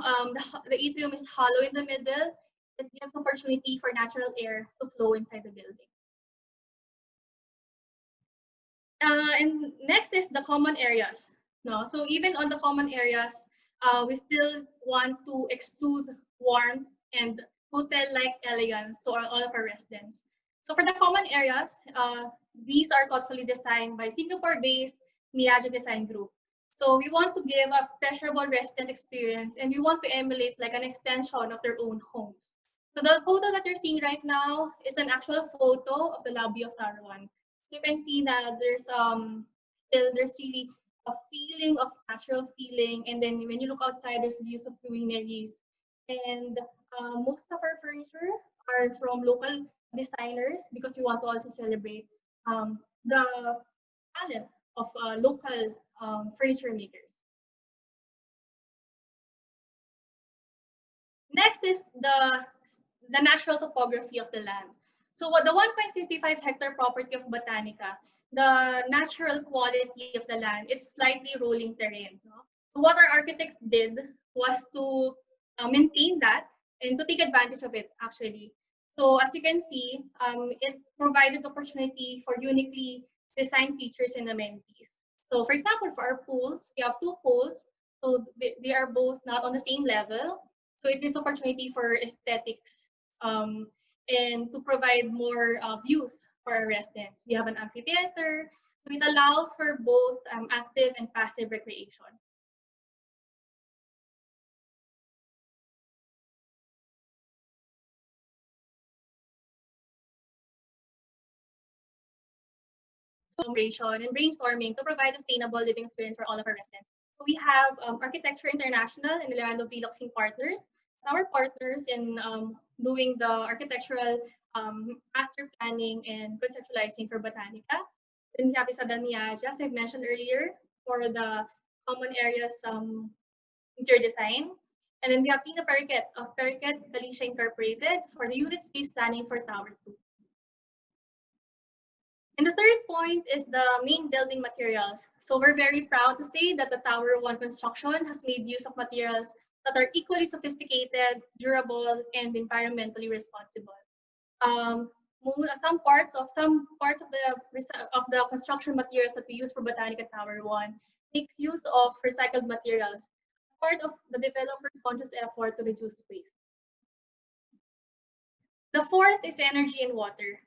is hollow in the middle. It gives opportunity for natural air to flow inside the building. And next is the common areas. No, so even on the common areas, we still want to exude warmth and hotel-like elegance to all of our residents. So for the common areas, these are thoughtfully designed by Singapore-based Miyaja Design Group. So we want to give a pleasurable resident experience, and we want to emulate like an extension of their own homes. So the photo that you're seeing right now is an actual photo of the lobby of Tower 1. You can see that there's really a feeling of natural feeling, and then when you look outside, there's views of greeneries, and most of our furniture are from local designers because we want to also celebrate the talent of local furniture makers. Next is the natural topography of the land. So what the 1.55 hectare property of Botanica, the natural quality of the land, it's slightly rolling terrain. No? So what our architects did was to maintain that and to take advantage of it actually. So as you can see, it provided opportunity for uniquely designed features and amenities. So for example, for our pools, we have two pools. So they are both not on the same level. So it gives opportunity for aesthetics and to provide more views for our residents. We have an amphitheater, so it allows for both active and passive recreation. Celebration and brainstorming to provide a sustainable living experience for all of our residents. So we have Architecture International and Leonardo Biloxing partners. Our partners in doing the architectural master planning and conceptualizing for Botanica. Then we have Isabel Miaja, as I've mentioned earlier, for the common areas interior design. And then we have Tina Periquet of Periquet Galicia Incorporated for the unit space planning for Tower 2. And the third point is the main building materials. So we're very proud to say that the Tower 1 construction has made use of materials that are equally sophisticated, durable, and environmentally responsible. Some parts of the construction materials that we use for Botanica Tower 1 makes use of recycled materials, part of the developer's conscious effort to reduce waste. The fourth is energy and water.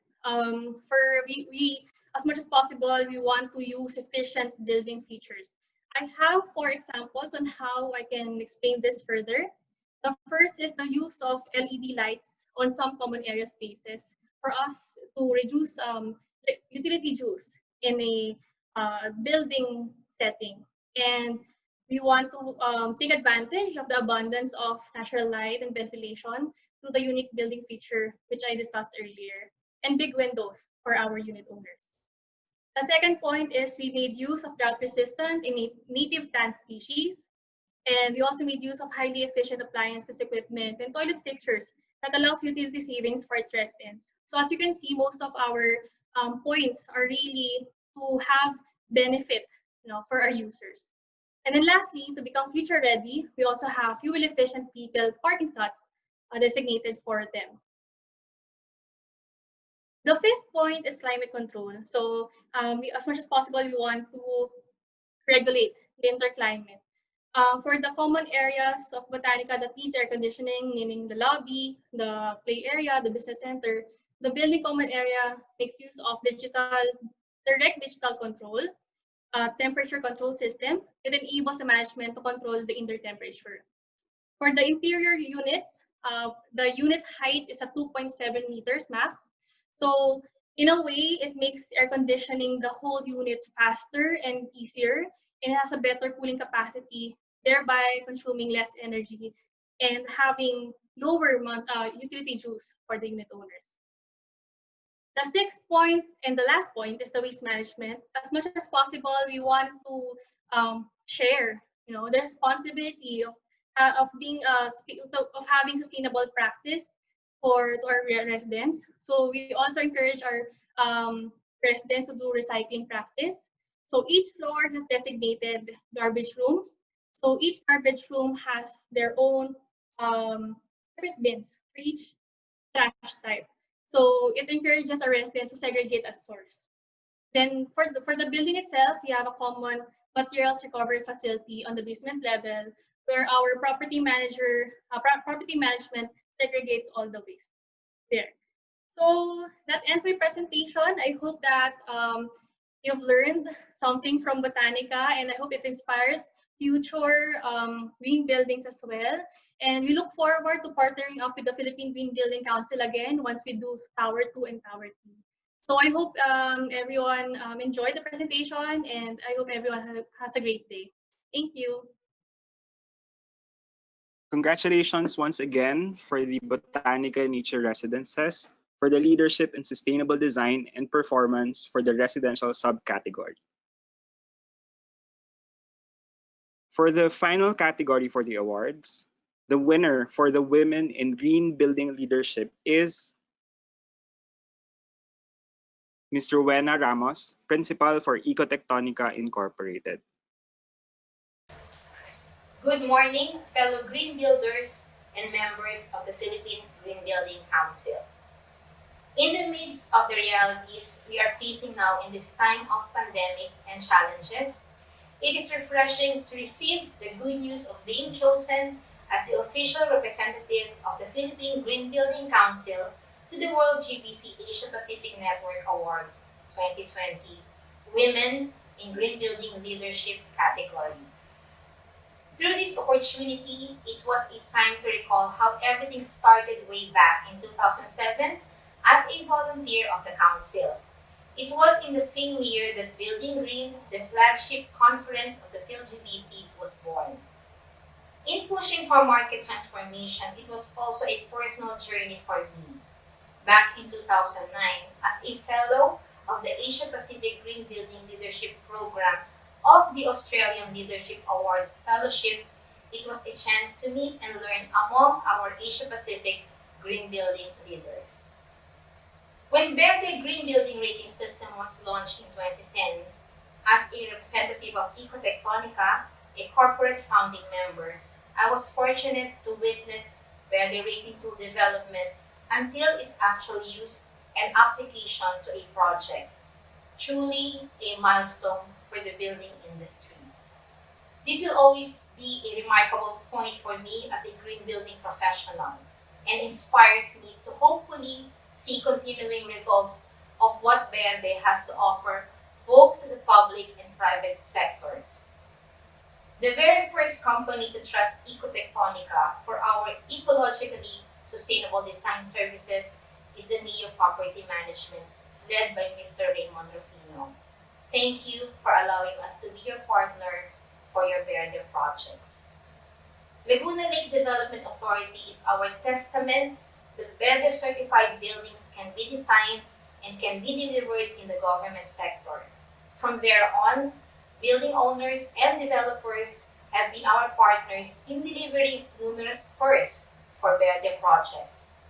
We as much as possible, we want to use efficient building features. I have 4 examples on how I can explain this further. The first is the use of LED lights on some common area spaces for us to reduce utility use in a building setting. And we want to take advantage of the abundance of natural light and ventilation through the unique building feature, which I discussed earlier, and big windows for our unit owners. The second point is we made use of drought-resistant and native plant species, and we also made use of highly efficient appliances, equipment, and toilet fixtures that allows utility savings for its residents. So as you can see, most of our points are really to have benefit, for our users. And then lastly, to become future ready, we also have fuel efficient people parking slots designated for them. The fifth point is climate control. So as much as possible, we want to regulate the interclimate. For the common areas of Botanica that needs air conditioning, meaning the lobby, the play area, the business center, the building common area makes use of direct digital control, temperature control system. It enables the management to control the indoor temperature. For the interior units, the unit height is at 2.7 meters max. So in a way, it makes air conditioning the whole unit faster and easier, and it has a better cooling capacity, thereby consuming less energy and having lower utility use for the unit owners. The sixth point and the last point is the waste management. As much as possible, we want to share, the responsibility of being of having sustainable practice to our residents. So we also encourage our residents to do recycling practice. So each floor has designated garbage rooms. So each garbage room has their own separate bins for each trash type. So it encourages our residents to segregate at source. Then for the building itself, we have a common materials recovery facility on the basement level where our property management segregates all the waste there. So that ends my presentation. I hope that you've learned something from Botanica, and I hope it inspires future green buildings as well. And we look forward to partnering up with the Philippine Green Building Council again once we do Tower 2 and Tower 3. So I hope everyone enjoyed the presentation, and I hope everyone has a great day. Thank you. Congratulations once again for the Botanica Nature Residences for the leadership in sustainable design and performance for the residential subcategory. For the final category for the awards, the winner for the Women in Green Building Leadership is Ms. Rowena Ramos, Principal for Ecotectonica Incorporated. Good morning, fellow green builders and members of the Philippine Green Building Council. In the midst of the realities we are facing now in this time of pandemic and challenges, it is refreshing to receive the good news of being chosen as the official representative of the Philippine Green Building Council to the World GBC Asia Pacific Network Awards 2020 Women in Green Building Leadership category. Through this opportunity, it was a time to recall how everything started way back in 2007 as a volunteer of the Council. It was in the same year that Building Green, the flagship conference of the PHILGBC, was born. In pushing for market transformation, it was also a personal journey for me. Back in 2009, as a fellow of the Asia Pacific Green Building Leadership Program of the Australian Leadership Awards Fellowship, it was a chance to meet and learn among our Asia Pacific green building leaders. When Verde Green Building Rating System was launched in 2010, as a representative of Ecotectonica, a corporate founding member, I was fortunate to witness Verde Rating Tool development until its actual use and application to a project. Truly a milestone for the building industry. This will always be a remarkable point for me as a green building professional and inspires me to hopefully see continuing results of what Verde has to offer both to the public and private sectors. The very first company to trust Ecotectonica for our ecologically sustainable design services is the NEO Property Management, led by Mr. Raymond Rufino. Thank you for allowing us to be your partner for your Verde projects. Laguna Lake Development Authority is our testament that BERDE certified buildings can be designed and can be delivered in the government sector. From there on, building owners and developers have been our partners in delivering numerous firsts for BERDE projects.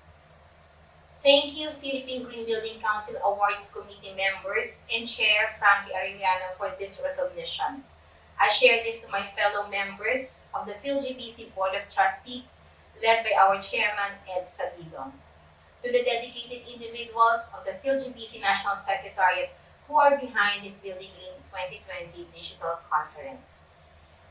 Thank you, Philippine Green Building Council Awards Committee members and Chair Frankie Arellano for this recognition. I share this to my fellow members of the PHILGBC Board of Trustees, led by our Chairman, Ed Sabidon. To the dedicated individuals of the PHILGBC National Secretariat who are behind this Building Green 2020 Digital Conference.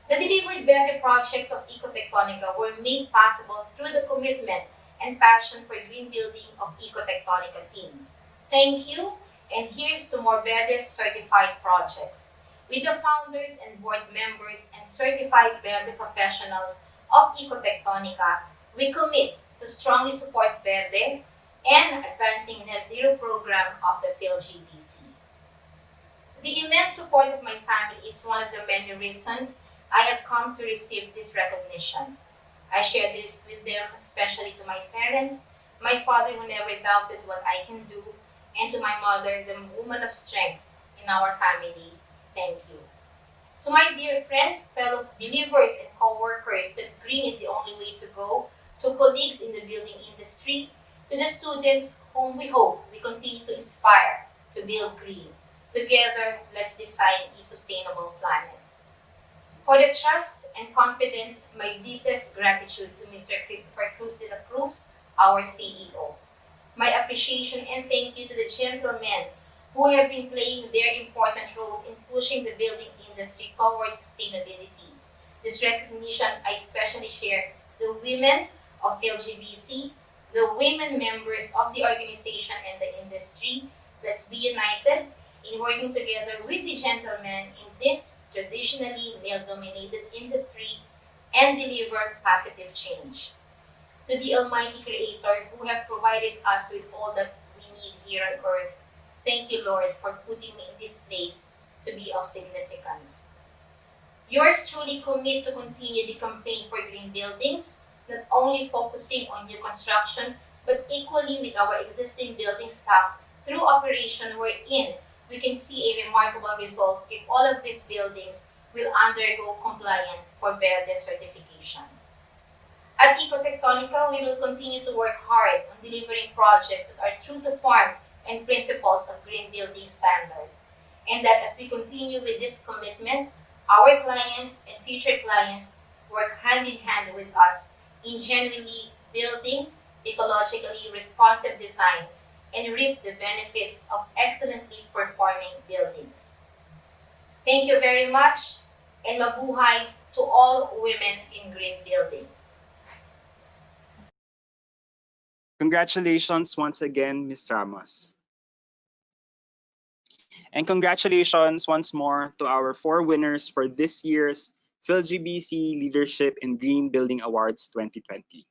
The delivered better projects of Ecotectonica were made possible through the commitment and passion for green building of Ecotectonica team. Thank you, and here's to more BERDE certified projects. With the founders and board members and certified BERDE professionals of Ecotectonica, we commit to strongly support BERDE and advancing net zero program of the PhilGBC. The immense support of my family is one of the many reasons I have come to receive this recognition. I share this with them, especially to my parents, my father who never doubted what I can do, and to my mother, the woman of strength in our family. Thank you. To my dear friends, fellow believers, and co-workers that green is the only way to go, to colleagues in the building industry, to the students whom we hope we continue to inspire to build green. Together, let's design a sustainable planet. For the trust and confidence, my deepest gratitude to Mr. Christopher Cruz de la Cruz, our CEO. My appreciation and thank you to the gentlemen who have been playing their important roles in pushing the building industry towards sustainability. This recognition I especially share the women of PhilGBC, the women members of the organization and the industry. Let's be united in working together with the gentlemen in this traditionally male-dominated industry and deliver positive change. To the Almighty Creator who have provided us with all that we need here on earth, thank you, Lord, for putting me in this place to be of significance. Yours truly commit to continue the campaign for green buildings, not only focusing on new construction, but equally with our existing building stock through operation wherein we can see a remarkable result if all of these buildings will undergo compliance for BERDE certification. At Ecotectonica, we will continue to work hard on delivering projects that are true to form and principles of green building standard. And that as we continue with this commitment, our clients and future clients work hand in hand with us in genuinely building ecologically responsive design and reap the benefits of excellently performing buildings. Thank you very much, and mabuhay to all women in green building. Congratulations once again, Ms. Ramos. And congratulations once more to our 4 winners for this year's PhilGBC Leadership in Green Building Awards 2020.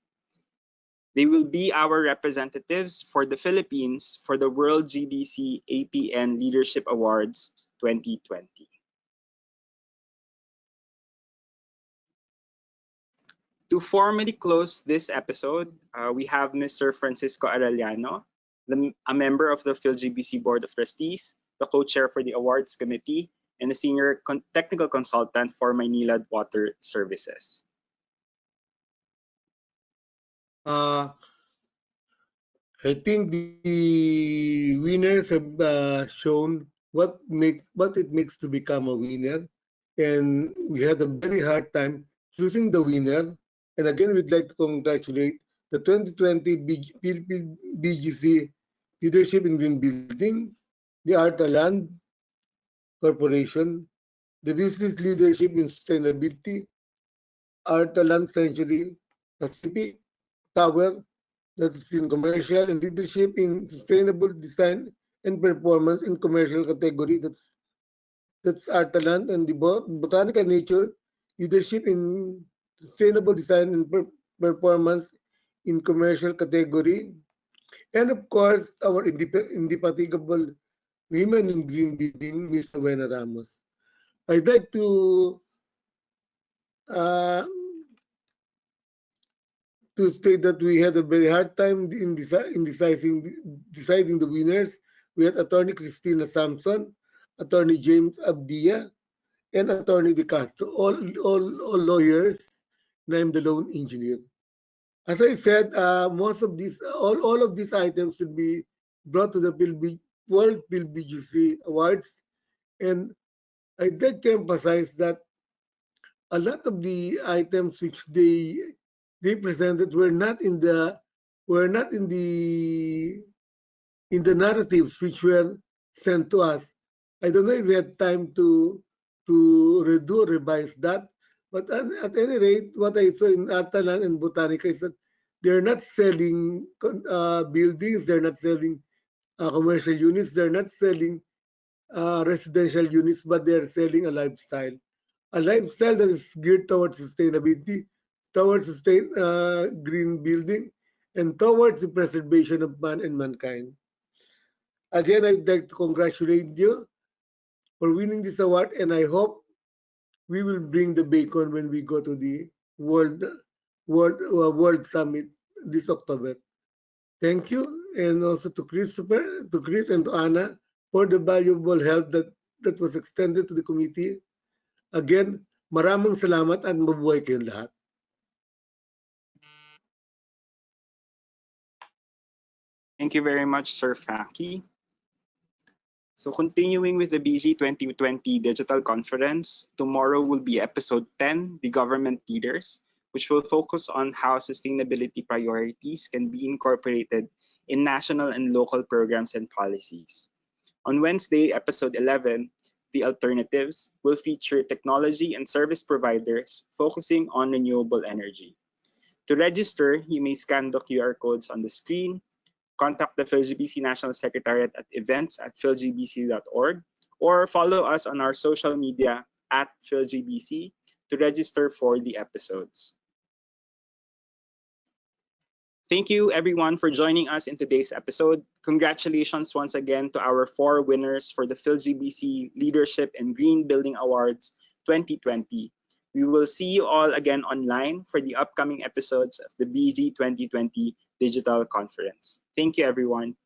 They will be our representatives for the Philippines for the World GBC APN Leadership Awards 2020. To formally close this episode, we have Mr. Francisco Arellano, a member of the PhilGBC Board of Trustees, the co-chair for the awards committee, and a senior technical consultant for Maynilad Water Services. I think the winners have shown what it makes to become a winner, and we had a very hard time choosing the winner. And again, we'd like to congratulate the 2020 BGC Leadership in Green Building, the Arta Land Corporation, the Business Leadership in Sustainability, Arta Land Sanctuary Pacific Tower, that is in commercial, and leadership in sustainable design and performance in commercial category. That's Artaland, and the botanical nature leadership in sustainable design and performance in commercial category. And of course, our indefatigable women in green building, Miss Rowena Ramos. I'd like to uh, to state that we had a very hard time in deciding the winners. We had Attorney Christina Sampson, Attorney James Abdia, and Attorney De Castro, all lawyers, and I'm the lone engineer. As I said, most of these, all of these items should be brought to the World PhilBGC Awards, and I'd like to emphasize that a lot of the items which they presented were not in the narratives which were sent to us. I don't know if we had time to redo, revise that, but at any rate, what I saw in Atalan and Botanica is that they're not selling buildings, they're not selling commercial units, they're not selling residential units, but they're selling a lifestyle that is geared towards sustainability, towards green building, and towards the preservation of man and mankind. Again, I'd like to congratulate you for winning this award, and I hope we will bring the bacon when we go to the World Summit this October. Thank you, and also to Christopher, to Chris, and to Anna for the valuable help that was extended to the committee. Again, maraming salamat at mabuhay kayong lahat. Thank you very much, Sir Frankie. So continuing with the BG 2020 Digital Conference, tomorrow will be episode 10, The Government Leaders, which will focus on how sustainability priorities can be incorporated in national and local programs and policies. On Wednesday, episode 11, The Alternatives, will feature technology and service providers focusing on renewable energy. To register, you may scan the QR codes on the screen, contact the PhilGBC National Secretariat at events@philgbc.org, or follow us on our social media at PhilGBC to register for the episodes. Thank you everyone for joining us in today's episode. Congratulations once again to our 4 winners for the PhilGBC Leadership and Green Building Awards 2020. We will see you all again online for the upcoming episodes of the BG 2020 Digital Conference. Thank you everyone.